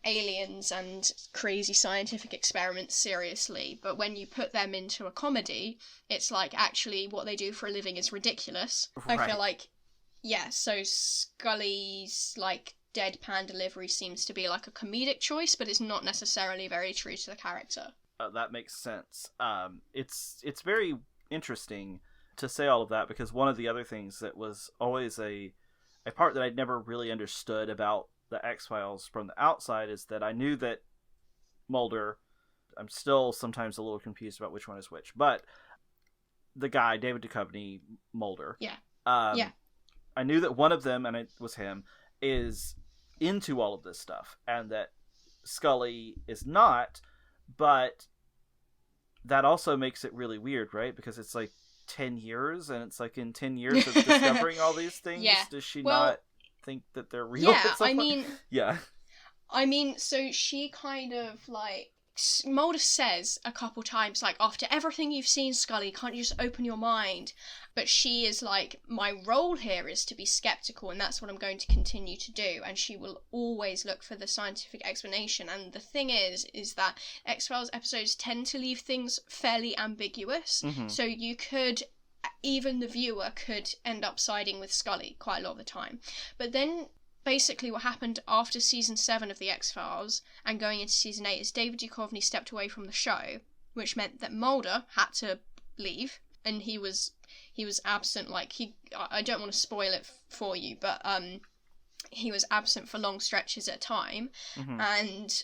aliens and crazy scientific experiments seriously, but when you put them into a comedy, it's like, actually what they do for a living is ridiculous. Right. I feel like, yeah, so Scully's, like, deadpan delivery seems to be like a comedic choice, but it's not necessarily very true to the character. That makes sense. It's very interesting to say all of that, because one of the other things that was always a part that I'd never really understood about the X-Files from the outside is that I knew that Mulder, I'm still sometimes a little confused about which one is which, but the guy, David Duchovny, Mulder. Yeah. I knew that one of them, and it was him, is into all of this stuff, and that Scully is not, but that also makes it really weird, right? Because it's like 10 years, and it's like, in 10 years of discovering all these things, does she not think that they're real? Yeah, I mean, so she kind of, like, Mulder says a couple times, like, after everything you've seen, Scully, can't you just open your mind? But she is like, my role here is to be skeptical, and that's what I'm going to continue to do, and she will always look for the scientific explanation. And the thing is that X-Files episodes tend to leave things fairly ambiguous, so you could, even the viewer could end up siding with Scully quite a lot of the time. But then basically what happened after season 7 of the X-Files and going into season 8 is David Duchovny stepped away from the show, which meant that Mulder had to leave, and he was absent. Like, I don't want to spoil it for you, but he was absent for long stretches at a time, and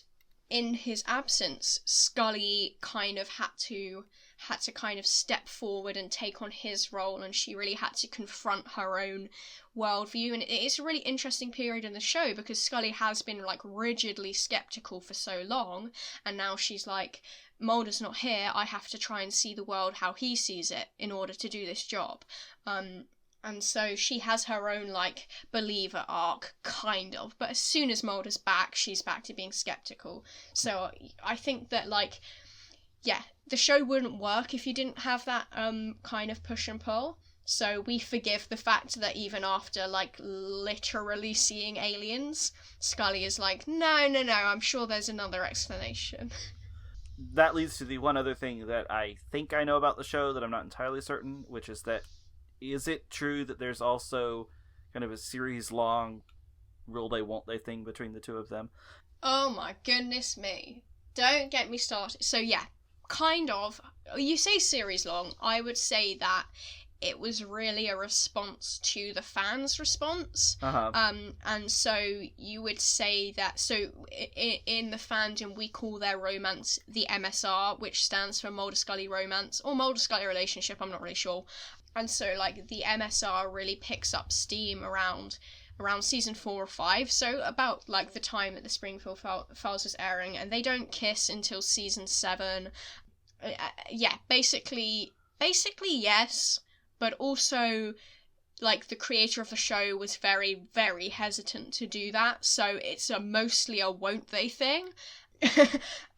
in his absence, Scully kind of had to kind of step forward and take on his role, and she really had to confront her own worldview. And it's a really interesting period in the show, because Scully has been, like, rigidly skeptical for so long, and now she's like, Mulder's not here, I have to try and see the world how he sees it in order to do this job. And so she has her own, like, believer arc, kind of, but as soon as Mulder's back, she's back to being skeptical. So I think that, like, yeah, the show wouldn't work if you didn't have that kind of push and pull. So we forgive the fact that even after, like, literally seeing aliens, Scully is like, no, I'm sure there's another explanation. That leads to the one other thing that I think I know about the show that I'm not entirely certain, which is that, is it true that there's also kind of a series-long will they, won't they thing between the two of them? Oh my goodness me. Don't get me started. So yeah, kind of. You say series long, I would say that it was really a response to the fans' response. And so you would say that, so in the fandom, we call their romance the MSR, which stands for Mulder Scully Romance, or Mulder Scully Relationship, I'm not really sure. And so, like, the MSR really picks up steam around season 4 or 5, so about, like, the time that the Springfield Files was airing, and they don't kiss until season 7. Yeah, basically yes, but also like the creator of the show was very, very hesitant to do that, so it's mostly a won't they thing.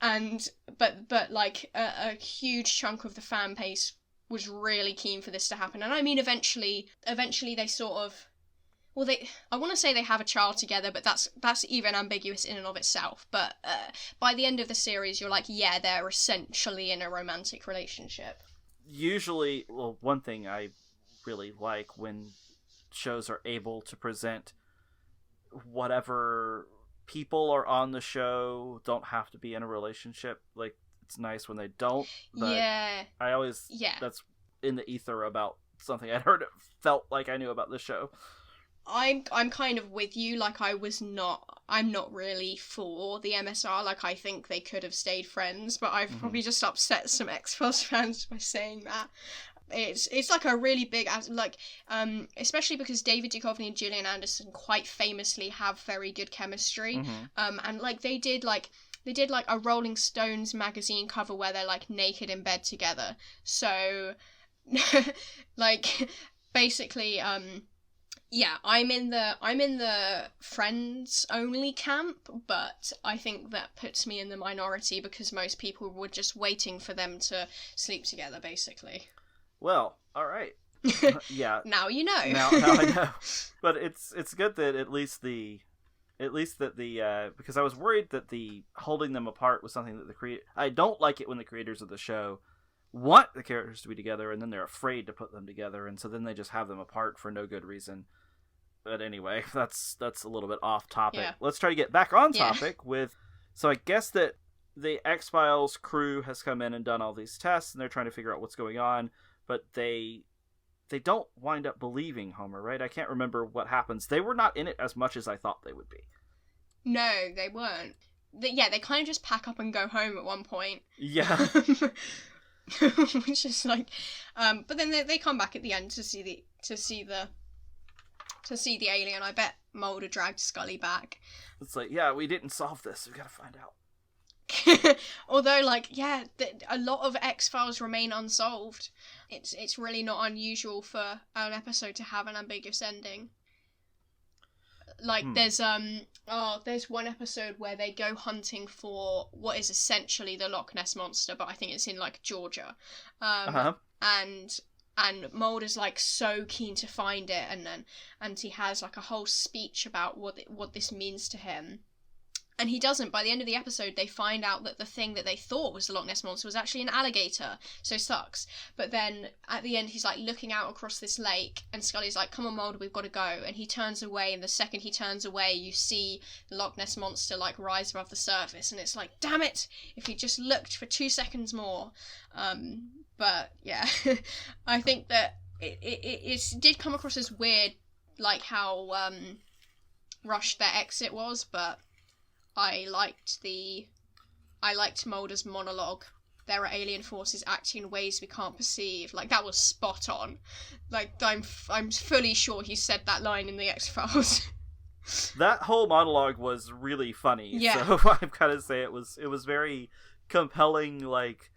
And but like a huge chunk of the fan base was really keen for this to happen. And I mean, eventually they sort of, well, I want to say they have a child together, but that's even ambiguous in and of itself. But by the end of the series, you're like, yeah, they're essentially in a romantic relationship. Usually, well, one thing I really like when shows are able to present whatever people are on the show don't have to be in a relationship. Like, it's nice when they don't, but yeah, I always, that's in the ether about something I'd heard, felt like I knew about this show. I'm kind of with you. Like, I'm not really for the MSR. Like, I think they could have stayed friends, but I've probably just upset some X-Files fans by saying that. It's like a really big, like, especially because David Duchovny and Gillian Anderson quite famously have very good chemistry. And like they did like a Rolling Stones magazine cover where they're like naked in bed together. So like basically yeah, I'm in the friends only camp, but I think that puts me in the minority because most people were just waiting for them to sleep together, basically. Well, all right. Yeah. Now you know. Now I know. But it's good that at least the because I was worried that the holding them apart was something that I don't like it when the creators of the show want the characters to be together and then they're afraid to put them together, and so then they just have them apart for no good reason. But anyway, that's a little bit off topic. Yeah. Let's try to get back on topic with. So I guess that the X-Files crew has come in and done all these tests, and they're trying to figure out what's going on. But they don't wind up believing Homer, right? I can't remember what happens. They were not in it as much as I thought they would be. No, they weren't. They kind of just pack up and go home at one point. Yeah. Which is like, but then they come back at the end to see the alien. I bet Mulder dragged Scully back. It's like, yeah, we didn't solve this. We gotta find out. Although, like, yeah, a lot of X-Files remain unsolved. It's really not unusual for an episode to have an ambiguous ending. Like, there's one episode where they go hunting for what is essentially the Loch Ness Monster, but I think it's in, like, Georgia. And Mulder's, like, so keen to find it, and he has, like, a whole speech about what this means to him. And he doesn't. By the end of the episode, they find out that the thing that they thought was the Loch Ness Monster was actually an alligator, so sucks. But then, at the end, he's, like, looking out across this lake, and Scully's like, come on, Mulder, we've got to go. And he turns away, and the second he turns away, you see the Loch Ness Monster, like, rise above the surface, and it's like, damn it! If he just looked for 2 seconds more. But, yeah, I think that it did come across as weird, like, how rushed their exit was, but I liked Mulder's monologue. There are alien forces acting in ways we can't perceive. Like, that was spot on. Like, I'm fully sure he said that line in the X-Files. That whole monologue was really funny. Yeah. So I've got to say it was very compelling. Like,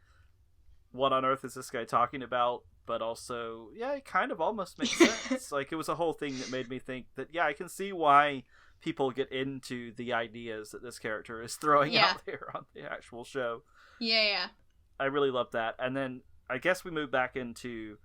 what on earth is this guy talking about? But also, yeah, it kind of almost makes sense. Like, it was a whole thing that made me think that, yeah, I can see why people get into the ideas that this character is throwing out there on the actual show. Yeah. I really love that. And then I guess we move back into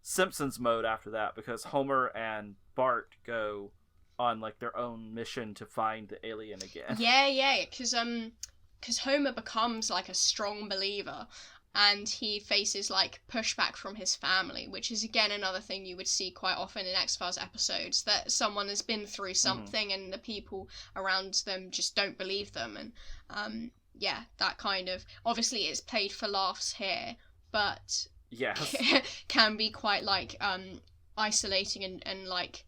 Simpsons mode after that, because Homer and Bart go on, like, their own mission to find the alien again. Yeah, because Homer becomes, like, a strong believer, and he faces, like, pushback from his family, which is, again, another thing you would see quite often in X-Files episodes, that someone has been through something and the people around them just don't believe them. And, yeah, that kind of... Obviously, it's played for laughs here, but... Yes. can be quite, like, isolating and, like,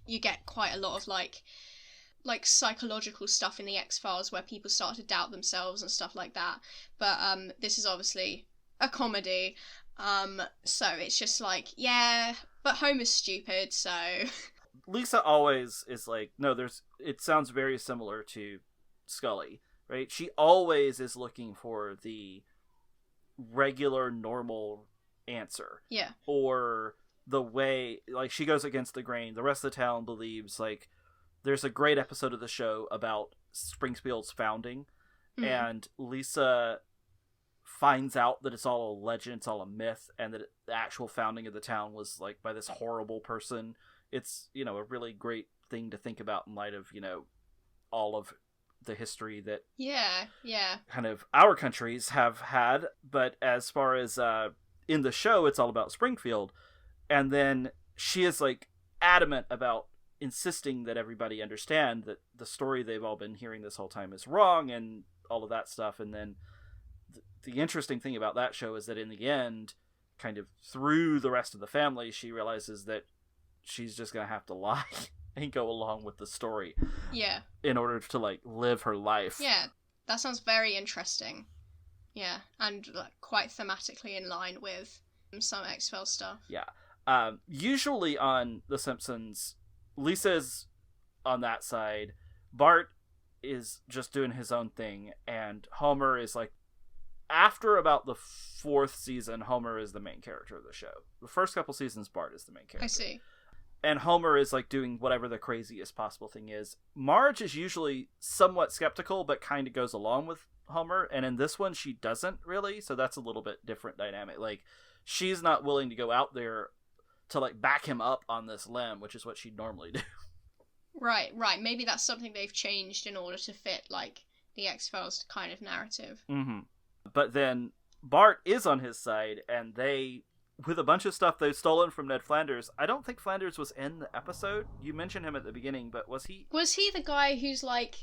you get quite a lot of, like psychological stuff in the X-Files where people start to doubt themselves and stuff like that. But this is obviously a comedy, so it's just like, yeah, but Homer's stupid, so... Lisa always is like, no, it sounds very similar to Scully, right? She always is looking for the regular, normal answer. Yeah. Or the way, like, she goes against the grain. The rest of the town believes, like, there's a great episode of the show about Springfield's founding, and Lisa finds out that it's all a legend, it's all a myth, and that the actual founding of the town was, like, by this horrible person. It's, you know, a really great thing to think about in light of, you know, all of the history that kind of our countries have had. But as far as in the show, it's all about Springfield. And then she is, like, adamant about insisting that everybody understand that the story they've all been hearing this whole time is wrong and all of that stuff. And then the interesting thing about that show is that in the end, kind of through the rest of the family, she realizes that she's just gonna have to lie and go along with the story in order to, like, live her life. That sounds very interesting. And, like, quite thematically in line with some X-Files stuff. Usually on The Simpsons, Lisa's on that side, Bart is just doing his own thing, and Homer is, like, after about the 4th season, Homer is the main character of the show. The first couple seasons, Bart is the main character. I see. And Homer is, like, doing whatever the craziest possible thing is. Marge is usually somewhat skeptical, but kind of goes along with Homer, and in this one, she doesn't really, so that's a little bit different dynamic. Like, she's not willing to go out there to, like, back him up on this limb, which is what she'd normally do. Right. Maybe that's something they've changed in order to fit, like, the X-Files kind of narrative. But then Bart is on his side, and they, with a bunch of stuff they've stolen from Ned Flanders. I don't think Flanders was in the episode. You mentioned him at the beginning, but was he? Was he the guy who's like,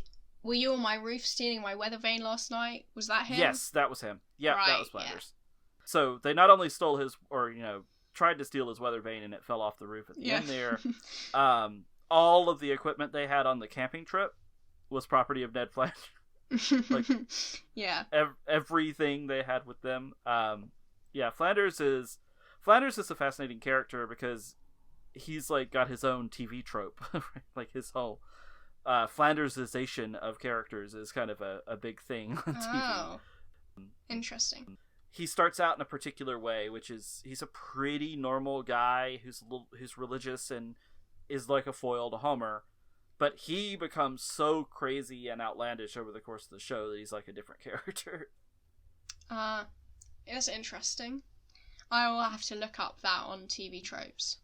were you on my roof stealing my weather vane last night? Was that him? Yes, that was him. Yeah, right, that was Flanders. So they not only stole his, or, you know, tried to steal his weather vane, and it fell off the roof at the end there. All of the equipment they had on the camping trip was property of Ned Flanders. Like, everything they had with them. Flanders is a fascinating character because he's, like, got his own TV trope. Like, his whole Flandersization of characters is kind of a big thing on TV. Oh, interesting. He starts out in a particular way, which is he's a pretty normal guy who's religious and is like a foil to Homer. But he becomes so crazy and outlandish over the course of the show that he's, like, a different character. It's interesting. I will have to look up that on TV tropes.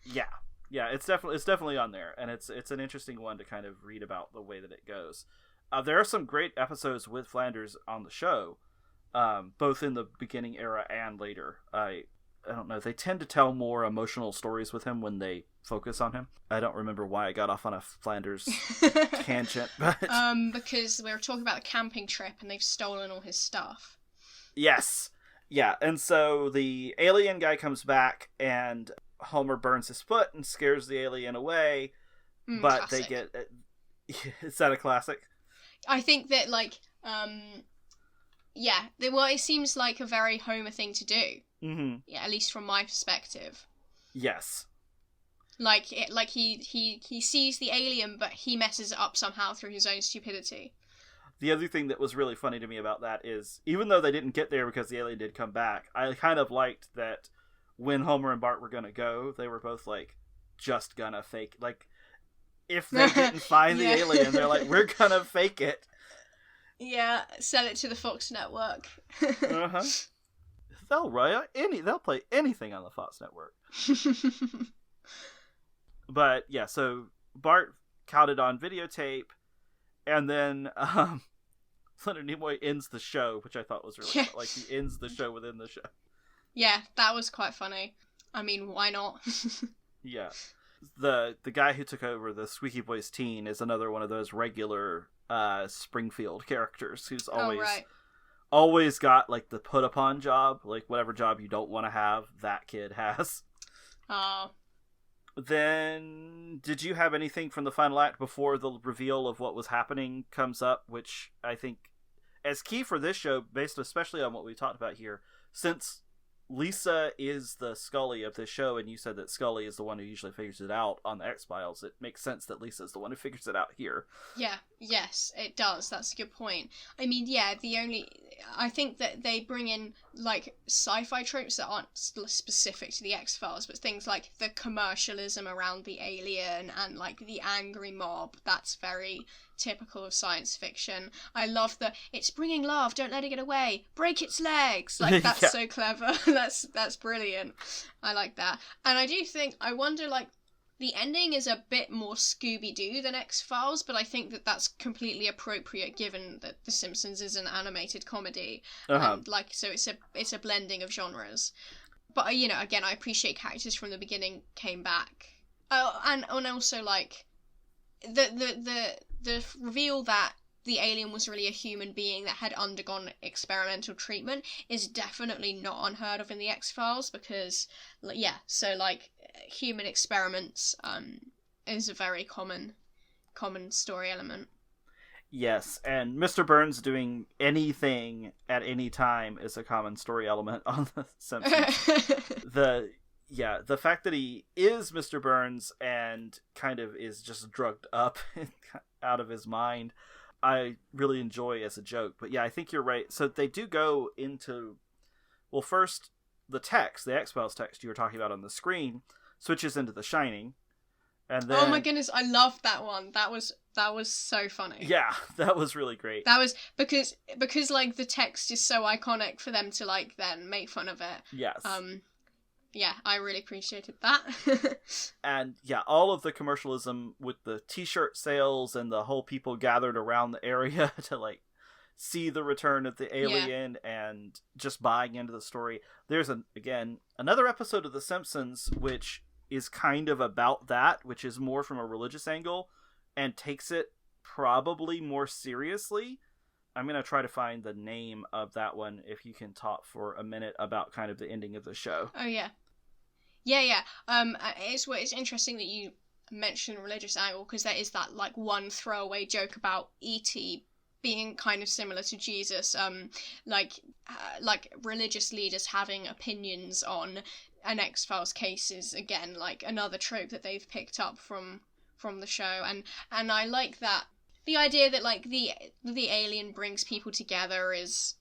Yeah, it's definitely on there, and it's an interesting one to kind of read about the way that it goes. There are some great episodes with Flanders on the show, both in the beginning era and later. I don't know, they tend to tell more emotional stories with him when they focus on him. I don't remember why I got off on a Flanders tangent, but... because we were talking about the camping trip and they've stolen all his stuff. Yes. Yeah, and so the alien guy comes back and Homer burns his foot and scares the alien away, but classic. They get... Is that a classic? I think that, like, it seems like a very Homer thing to do. Mm-hmm. Yeah, at least from my perspective. Yes. Like he sees the alien, but he messes it up somehow through his own stupidity. The other thing that was really funny to me about that is, even though they didn't get there because the alien did come back, I kind of liked that when Homer and Bart were gonna go, they were both like, just gonna fake. Like, if they didn't find the alien, they're like, we're gonna fake it. Yeah, sell it to the Fox network. Uh-huh. They'll play anything on the Fox network. But yeah, so Bart caught it on videotape, and then Leonard Nimoy ends the show, which I thought was really fun. Like, he ends the show within the show. Yeah, that was quite funny. I mean, why not? Yeah. The guy who took over, the squeaky voice teen, is another one of those regular Springfield characters who's always got, like, the put upon job, like whatever job you don't want to have, that kid has. Oh. Then, did you have anything from the final act before the reveal of what was happening comes up, which I think as key for this show, based especially on what we talked about here, since Lisa is the Scully of this show, and you said that Scully is the one who usually figures it out on the X-Files, it makes sense that Lisa is the one who figures it out here. Yeah, yes, it does. That's a good point. I mean, yeah, I think that they bring in like sci-fi tropes that aren't specific to the X-Files, but things like the commercialism around the alien and like the angry mob. That's very typical of science fiction. I love it's bringing love, don't let it get away, break its legs. Like that's Yeah. so clever. That's brilliant. I like that. And I wonder like the ending is a bit more Scooby-Doo than X-Files, but I think that that's completely appropriate given that The Simpsons is an animated comedy. And like, so it's a blending of genres. But you know, again, I appreciate characters from the beginning came back. Oh, and also like the reveal that the alien was really a human being that had undergone experimental treatment is definitely not unheard of in the X-Files, because so like human experiments is a very common story element. Yes, and Mr. Burns doing anything at any time is a common story element on The Simpsons. The fact that he is Mr. Burns and kind of is just drugged up out of his mind, I really enjoy as a joke. But yeah, I think you're right. So they do go into, well, first the text, the X-Files text you were talking about on the screen, switches into The Shining, and then, oh my goodness, I loved that one. That was so funny. Yeah, that was really great. That was because like the text is so iconic for them to like then make fun of it. Yes. Yeah, I really appreciated that. And yeah, all of the commercialism with the t-shirt sales and the whole people gathered around the area to like see the return of the alien and just buying into the story. There's another episode of The Simpsons which is kind of about that, which is more from a religious angle and takes it probably more seriously. I'm going to try to find the name of that one if you can talk for a minute about kind of the ending of the show. Oh yeah. Yeah. It's interesting that you mentioned religious angle, because there is that like one throwaway joke about E.T. being kind of similar to Jesus, like religious leaders having opinions on an X-Files case is again like another trope that they've picked up from the show, and I like that. The idea that like the alien brings people together is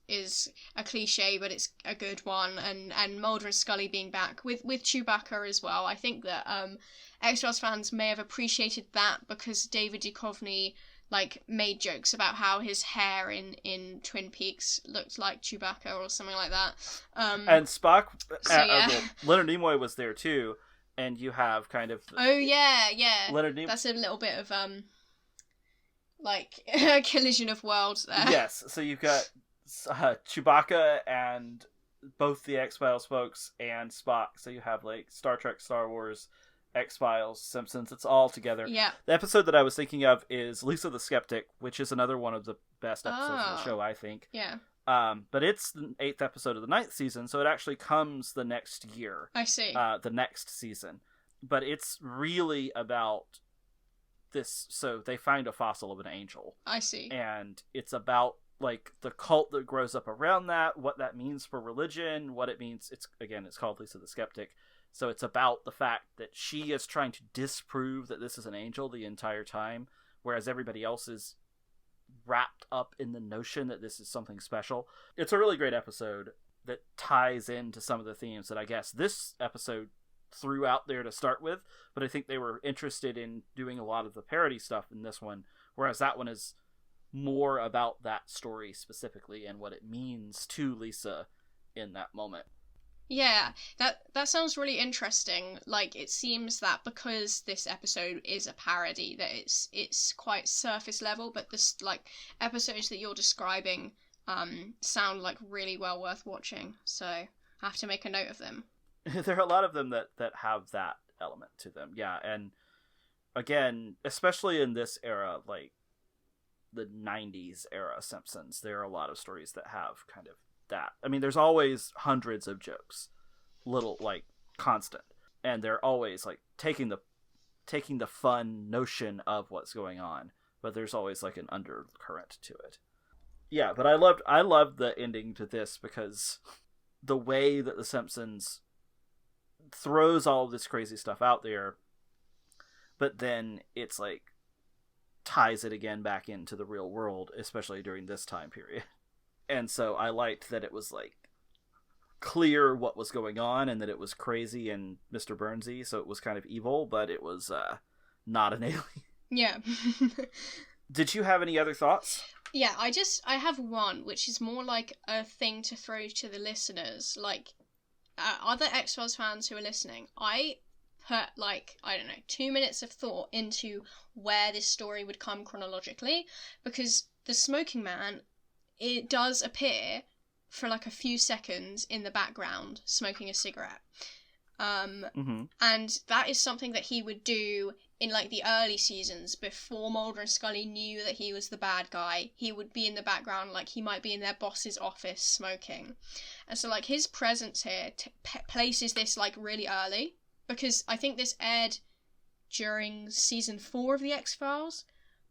a cliche, but it's a good one. And Mulder and Scully being back with Chewbacca as well. I think that X-Files fans may have appreciated that because David Duchovny like made jokes about how his hair in Twin Peaks looked like Chewbacca or something like that. And Spock, Leonard Nimoy was there too, and you have kind of Leonard Nimoy. That's a little bit of like a collision of worlds there. Yes, so you've got Chewbacca and both the X-Files folks and Spock. So you have like Star Trek, Star Wars, X-Files, Simpsons. It's all together. Yeah. The episode that I was thinking of is Lisa the Skeptic, which is another one of the best episodes of the show, I think. Yeah. But it's the 8th episode of the 9th season, so it actually comes the next year. I see. The next season. But it's really about this. So they find a fossil of an angel. I see. And it's about like the cult that grows up around that, what that means for religion, what it means. It's called Lisa the Skeptic. So it's about the fact that she is trying to disprove that this is an angel the entire time, whereas everybody else is wrapped up in the notion that this is something special. It's a really great episode that ties into some of the themes that I guess this episode threw out there to start with, but I think they were interested in doing a lot of the parody stuff in this one, whereas that one is more about that story specifically and what it means to Lisa in that moment. Yeah, that sounds really interesting. Like, it seems that because this episode is a parody, that it's quite surface level, but this like episodes that you're describing sound like really well worth watching. So I have to make a note of them. There are a lot of them that have that element to them. Yeah, and again, especially in this era, like the 90s era Simpsons, there are a lot of stories that have kind of that. I mean, there's always hundreds of jokes, little like constant, and they're always like taking the fun notion of what's going on, but there's always like an undercurrent to it. Yeah, but I loved the ending to this because the way that the Simpsons throws all of this crazy stuff out there, but then it's like ties it again back into the real world, especially during this time period. And so I liked that it was like clear what was going on and that it was crazy and Mr. Burnsy, so it was kind of evil, but it was not an alien. Yeah. Did you have any other thoughts? Yeah, I have one, which is more like a thing to throw to the listeners, like other X-Files fans who are listening. I put, like, I don't know, 2 minutes of thought into where this story would come chronologically, because the smoking man, it does appear for like a few seconds in the background smoking a cigarette. And that is something that he would do in like the early seasons before Mulder and Scully knew that he was the bad guy. He would be in the background, like he might be in their boss's office smoking. And so like his presence here places this like really early, because I think this aired during season 4 of the X-Files,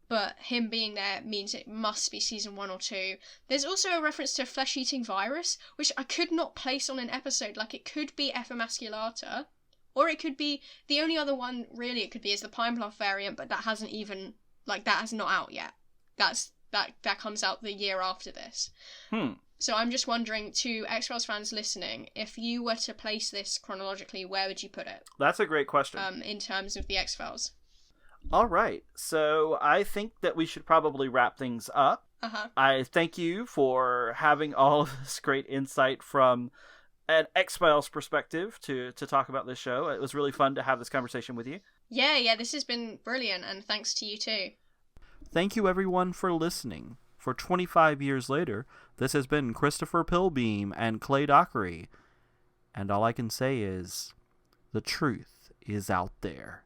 but him being there means it must be season 1 or 2. There's also a reference to a flesh-eating virus, which I could not place on an episode. Like, it could be F. emasculata, or it could be, the only other one really it could be is the Pine Bluff variant, but that hasn't even, like, that has not out yet. That comes out the year after this. So I'm just wondering, to X-Files fans listening, if you were to place this chronologically, where would you put it? That's a great question. In terms of the X-Files. All right, so I think that we should probably wrap things up. I thank you for having all of this great insight from an X-Files perspective to talk about this show. It was really fun to have this conversation with you. Yeah, this has been brilliant, and thanks to you too. Thank you everyone for listening. For 25 years later, this has been Christopher Pilbeam and Clay Dockery. And all I can say is, the truth is out there.